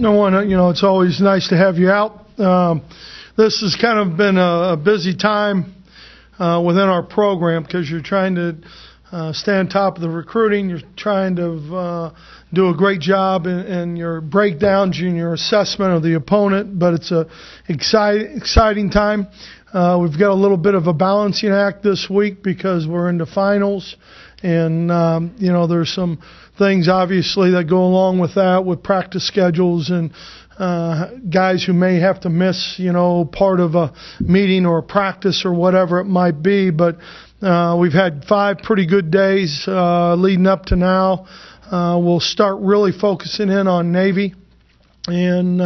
No one, it's always nice to have you out. This has kind of been a busy time within our program because you're trying to stay on top of the recruiting. You're trying to do a great job in your breakdowns and your assessment of the opponent, but it's a exciting time. We've got a little bit of a balancing act this week because we're into finals, and there's some things obviously that go along with that, with practice schedules and guys who may have to miss part of a meeting or a practice or whatever it might be. But we've had 5 pretty good days leading up to now. We'll start really focusing in on Navy and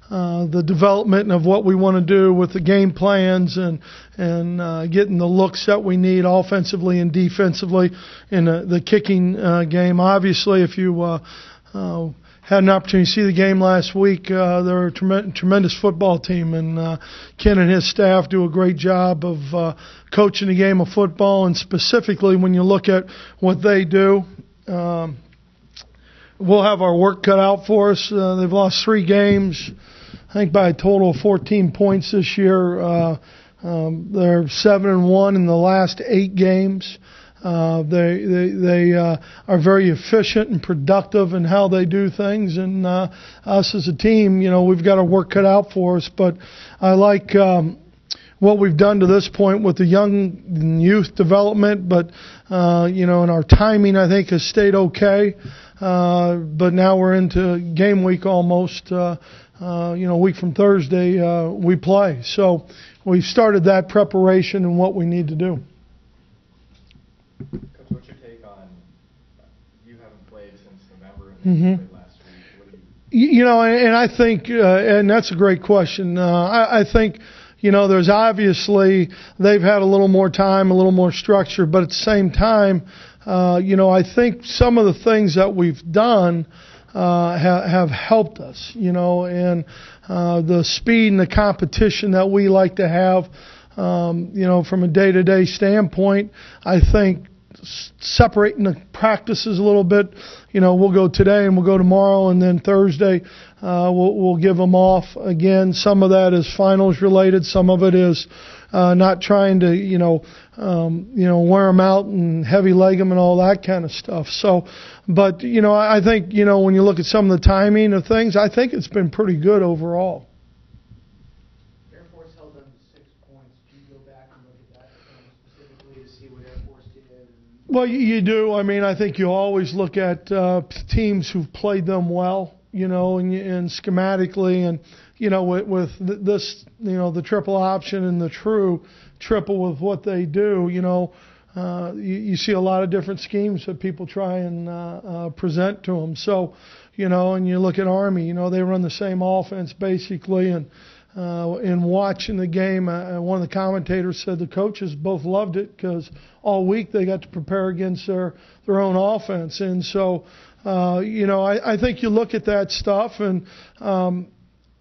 the development of what we want to do with the game plans and getting the looks that we need offensively and defensively in the kicking game. Obviously, if you had an opportunity to see the game last week, they're a tremendous football team, and Ken and his staff do a great job of coaching the game of football, and specifically when you look at what they do. We'll have our work cut out for us. They've lost 3 games, I think by a total of 14 points this year. They're 7-1 in the last 8 games. They are very efficient and productive in how they do things, and us as a team, we've got our work cut out for us. But I like what we've done to this point with the young youth development, but and our timing I think has stayed okay. But now we're into game week almost. A week from Thursday we play. So we've started that preparation and what we need to do. Coach, what's your take on you haven't played since November and you played last week? What do you... And I think, and that's a great question. I think, there's obviously they've had a little more time, a little more structure, but at the same time, I think some of the things that we've done have helped us, and the speed and the competition that we like to have, from a day-to-day standpoint. I think separating the practices a little bit, we'll go today and we'll go tomorrow, and then Thursday we'll give them off again. Some of that is finals related. Some of it is not trying to, wear them out and heavy leg them and all that kind of stuff. So, but, I think, when you look at some of the timing of things, I think it's been pretty good overall. Air Force held them to 6 points. Do you go back and look at that specifically to see what Air Force did? Well, you do. I mean, I think you always look at teams who've played them well, and schematically, and, with this, the triple option and the true triple with what they do, you see a lot of different schemes that people try and present to them. So, and you look at Army, they run the same offense basically. And in watching the game, one of the commentators said the coaches both loved it because all week they got to prepare against their own offense. And so, I think you look at that stuff, and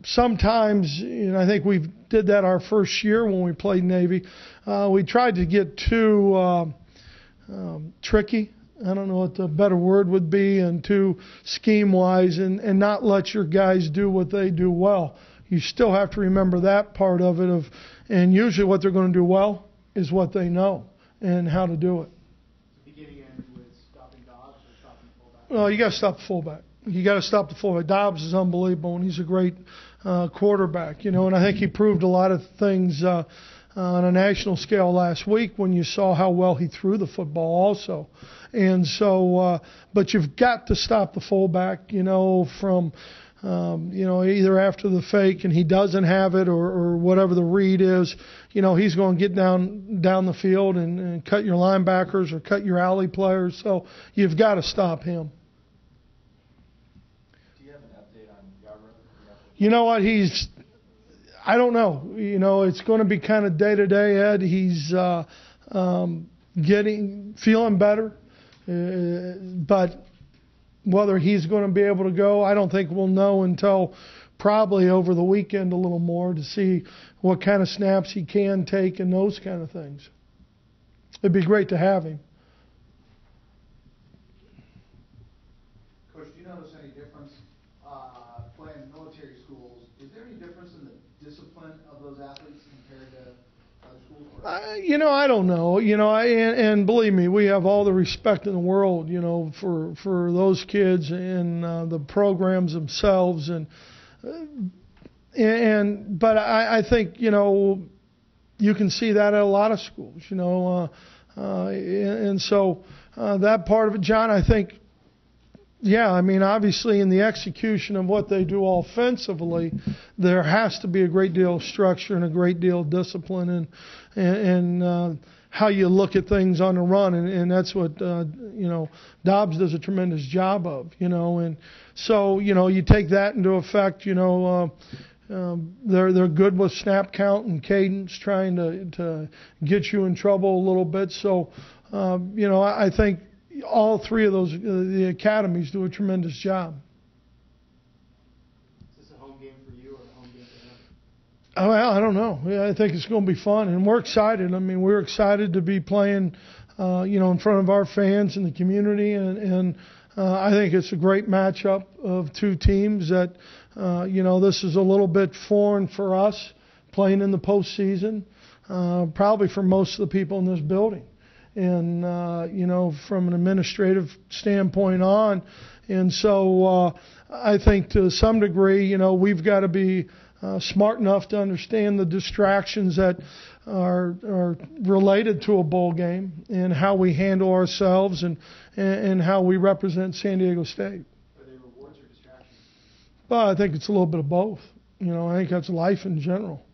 sometimes, I think we did that our first year when we played Navy. We tried to get too tricky. I don't know what the better word would be, and too scheme-wise, and not let your guys do what they do well. You still have to remember that part of it. And usually what they're going to do well is what they know and how to do it. Beginning end with stopping Dobbs or stopping fullback? Well, you got to stop the fullback. You got to stop the fullback. Dobbs is unbelievable, and he's a great quarterback, and I think he proved a lot of things on a national scale last week when you saw how well he threw the football also. And so, but you've got to stop the fullback, from, either after the fake and he doesn't have it or whatever the read is, he's going to get down the field and cut your linebackers or cut your alley players. So you've got to stop him. You know what? I don't know. It's going to be kind of day to day, Ed. He's feeling better. But whether he's going to be able to go, I don't think we'll know until probably over the weekend a little more to see what kind of snaps he can take and those kind of things. It'd be great to have him. Coach, do you notice any difference play in military schools, is there any difference in the discipline of those athletes compared to other schools? I don't know. And believe me, we have all the respect in the world, for those kids and the programs themselves, but I think you can see that at a lot of schools, and so that part of it, John, I think. Yeah, I mean, obviously in the execution of what they do offensively, there has to be a great deal of structure and a great deal of discipline and how you look at things on the run, and that's what Dobbs does a tremendous job of, and so you take that into effect, they're good with snap count and cadence, trying to get you in trouble a little bit. So I think all three of those, the academies do a tremendous job. Is this a home game for you or a home game for them? Well, I don't know. I think it's going to be fun, and we're excited. I mean, we're excited to be playing, in front of our fans and the community, and I think it's a great matchup of two teams that, this is a little bit foreign for us, playing in the postseason, probably for most of the people in this building. And, from an administrative standpoint on. And so I think to some degree, we've got to be smart enough to understand the distractions that are related to a bowl game and how we handle ourselves and how we represent San Diego State. Are they rewards or distractions? Well, I think it's a little bit of both. I think that's life in general.